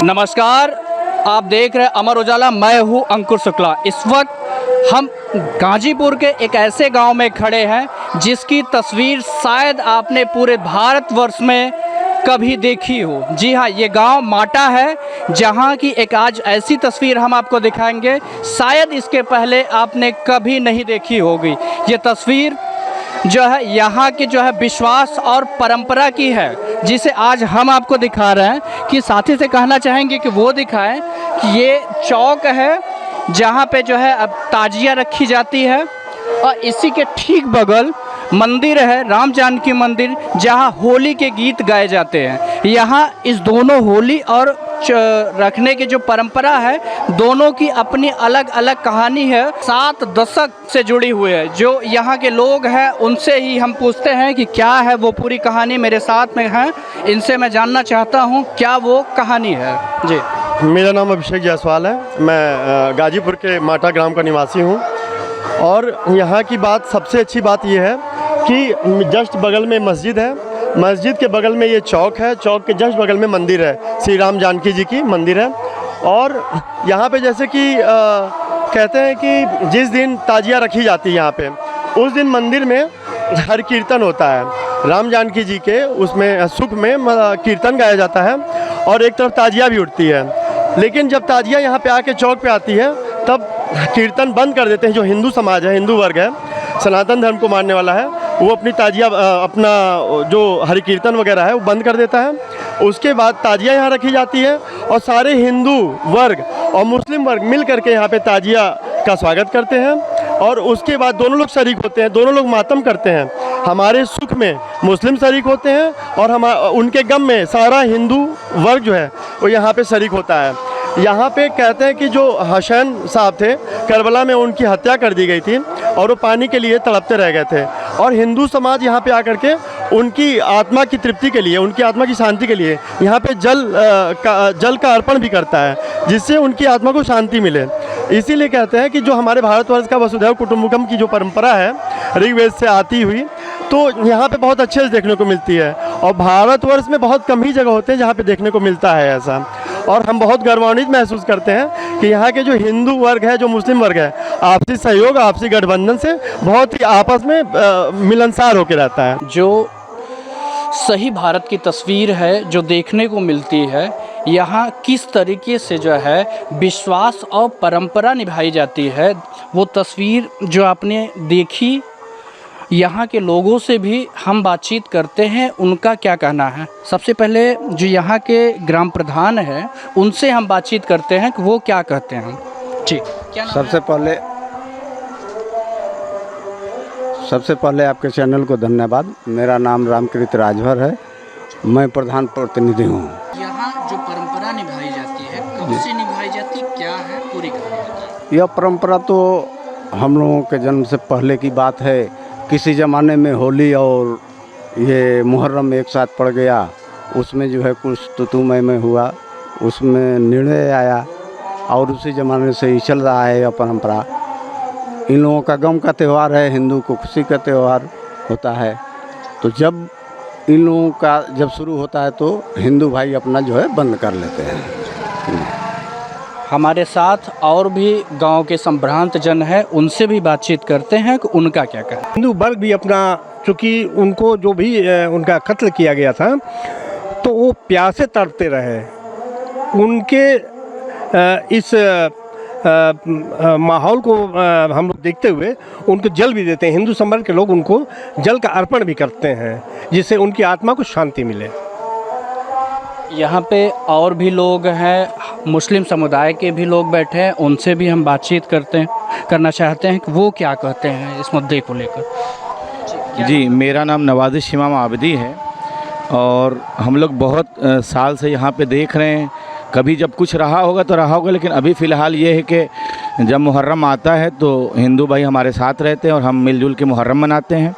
नमस्कार, आप देख रहे हैं अमर उजाला। मैं हूं अंकुर शुक्ला। इस वक्त हम गाजीपुर के एक ऐसे गांव में खड़े हैं जिसकी तस्वीर शायद आपने पूरे भारतवर्ष में कभी देखी हो। जी हाँ, ये गांव माटा है, जहां की एक आज ऐसी तस्वीर हम आपको दिखाएंगे शायद इसके पहले आपने कभी नहीं देखी होगी। ये तस्वीर जो है यहाँ की जो है विश्वास और परंपरा की है, जिसे आज हम आपको दिखा रहे हैं। कि साथी से कहना चाहेंगे कि वो दिखाएं कि ये चौक है जहाँ पे जो है अब ताजिया रखी जाती है, और इसी के ठीक बगल मंदिर है, राम जानकी मंदिर, जहाँ होली के गीत गाए जाते हैं। यहाँ इस दोनों होली और रखने की जो परंपरा है, दोनों की अपनी अलग अलग कहानी है, 7 दशक से जुड़ी हुई है। जो यहाँ के लोग हैं उनसे ही हम पूछते हैं कि क्या है वो पूरी कहानी। मेरे साथ में है, इनसे मैं जानना चाहता हूँ क्या वो कहानी है। जी, मेरा नाम अभिषेक जायसवाल है। मैं गाजीपुर के माटा ग्राम का निवासी हूँ। और यहाँ की बात, सबसे अच्छी बात यह है कि जस्ट बगल में मस्जिद है, मस्जिद के बगल में ये चौक है, चौक के जस्ट बगल में मंदिर है, श्री राम जानकी जी की मंदिर है। और यहाँ पे जैसे कि कहते हैं कि जिस दिन ताजिया रखी जाती है यहाँ पे, उस दिन मंदिर में हर कीर्तन होता है। राम जानकी जी के उसमें सुख में कीर्तन गाया जाता है और एक तरफ ताजिया भी उठती है। लेकिन जब ताजिया यहाँ पे आके चौक पे आती है तब कीर्तन बंद कर देते हैं। जो हिंदू समाज है, हिंदू वर्ग है, सनातन धर्म को मानने वाला है, वो अपनी ताजिया, अपना जो हरि कीर्तन वगैरह है वो बंद कर देता है। उसके बाद ताजिया यहाँ रखी जाती है और सारे हिंदू वर्ग और मुस्लिम वर्ग मिल करके यहाँ पे ताजिया का स्वागत करते हैं। और उसके बाद दोनों लोग शरीक होते हैं, दोनों लोग मातम करते हैं। हमारे सुख में मुस्लिम शरीक होते हैं और उनके गम में सारा हिंदू वर्ग जो है वो यहाँ पे शरीक होता है। यहाँ पे कहते हैं कि जो हुसैन साहब थे, करबला में उनकी हत्या कर दी गई थी और वो पानी के लिए तड़पते रह गए थे। और हिंदू समाज यहाँ पे आकर के उनकी आत्मा की तृप्ति के लिए, उनकी आत्मा की शांति के लिए यहाँ पे जल का अर्पण भी करता है, जिससे उनकी आत्मा को शांति मिले। इसीलिए कहते हैं कि जो हमारे भारतवर्ष का वसुधैव कुटुंबकम की जो परंपरा है ऋग्वेद से आती हुई, तो यहाँ पे बहुत अच्छे से देखने को मिलती है। और भारतवर्ष में बहुत कम ही जगह होते हैं जहाँ पे देखने को मिलता है ऐसा। और हम बहुत गर्वान्वित महसूस करते हैं कि यहाँ के जो हिंदू वर्ग है, जो मुस्लिम वर्ग है, आपसी सहयोग, आपसी गठबंधन से बहुत ही आपस में मिलनसार होकर रहता है। जो सही भारत की तस्वीर है जो देखने को मिलती है, यहाँ किस तरीके से जो है विश्वास और परंपरा निभाई जाती है, वो तस्वीर जो आपने देखी। यहाँ के लोगों से भी हम बातचीत करते हैं, उनका क्या कहना है। सबसे पहले जो यहाँ के ग्राम प्रधान हैं उनसे हम बातचीत करते हैं कि वो क्या कहते हैं। जी, क्या सबसे पहले आपके चैनल को धन्यवाद। मेरा नाम रामकृत राजभर है, मैं प्रधान प्रतिनिधि हूँ। यहाँ जो परंपरा निभाई जाती है, कब से निभाई जाती, क्या है पूरी कहानी? यह परंपरा तो हम लोगों के जन्म से पहले की बात है। किसी ज़माने में होली और ये मुहर्रम एक साथ पड़ गया, उसमें जो है कुछ तुतुमय में हुआ, उसमें निर्णय आया और उसी ज़माने से ही चल रहा है यह परंपरा। इन लोगों का गम का त्यौहार है, हिंदू को खुशी का त्यौहार होता है। तो जब इन लोगों का जब शुरू होता है तो हिंदू भाई अपना जो है बंद कर लेते हैं। हमारे साथ और भी गांव के संभ्रांत जन हैं, उनसे भी बातचीत करते हैं कि उनका क्या कहना। हिंदू वर्ग भी अपना, चूँकि उनको जो भी उनका कत्ल किया गया था तो वो प्यासे तड़पते रहे। उनके इस माहौल को हम लोग देखते हुए उनको जल भी देते हैं। हिंदू समाज के लोग उनको जल का अर्पण भी करते हैं, जिससे उनकी आत्मा को शांति मिले। यहाँ पे और भी लोग हैं, मुस्लिम समुदाय के भी लोग बैठे हैं, उनसे भी हम बातचीत करना चाहते हैं कि वो क्या कहते हैं इस मुद्दे को लेकर। जी, मेरा नाम नवाज़िश इमाम आबिदी है और हम लोग बहुत साल से यहाँ पे देख रहे हैं। कभी जब कुछ रहा होगा तो रहा होगा, लेकिन अभी फ़िलहाल ये है कि जब मुहर्रम आता है तो हिंदू भाई हमारे साथ रहते हैं और हम मिलजुल के मुहर्रम मनाते हैं।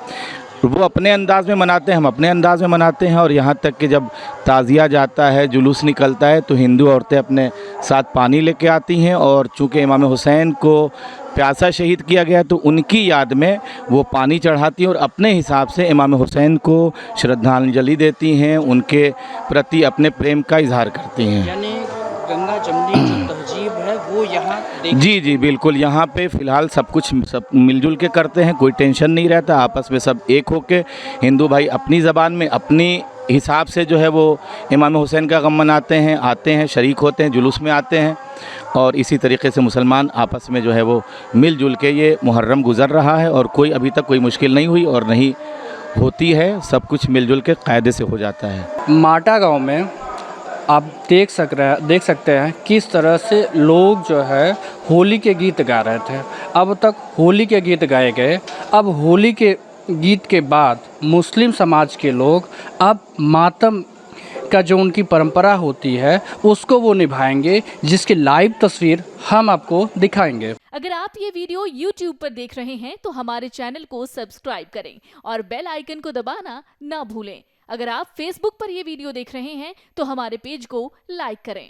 वो अपने अंदाज़ में मनाते हैं, हम अपने अंदाज़ में मनाते हैं। और यहाँ तक कि जब ताज़िया जाता है, जुलूस निकलता है, तो हिंदू औरतें अपने साथ पानी लेके आती हैं। और चूँकि इमाम हुसैन को प्यासा शहीद किया गया तो उनकी याद में वो पानी चढ़ाती हैं और अपने हिसाब से इमाम हुसैन को श्रद्धांजलि देती हैं, उनके प्रति अपने प्रेम का इजहार करती हैं। यानी जी जी बिल्कुल, यहाँ पे फ़िलहाल सब कुछ सब मिलजुल के करते हैं, कोई टेंशन नहीं रहता, आपस में सब एक होके हिंदू भाई अपनी ज़बान में अपनी हिसाब से जो है वो इमाम हुसैन का गम मनाते हैं, आते हैं, शरीक होते हैं, जुलूस में आते हैं। और इसी तरीके से मुसलमान आपस में जो है वो मिलजुल के ये मुहर्रम गुज़र रहा है और कोई अभी तक कोई मुश्किल नहीं हुई और नहीं होती है, सब कुछ मिलजुल के कायदे से हो जाता है। माटा गांव में आप देख सकते हैं किस तरह से लोग जो है होली के गीत गा रहे थे। अब तक होली के गीत गाए गए, अब होली के गीत के बाद मुस्लिम समाज के लोग अब मातम का जो उनकी परंपरा होती है उसको वो निभाएंगे, जिसकी लाइव तस्वीर हम आपको दिखाएंगे। अगर आप ये वीडियो YouTube पर देख रहे हैं तो हमारे चैनल को सब्सक्राइब करें और बेल आइकन को दबाना ना भूलें। अगर आप Facebook पर ये वीडियो देख रहे हैं तो हमारे पेज को लाइक करें।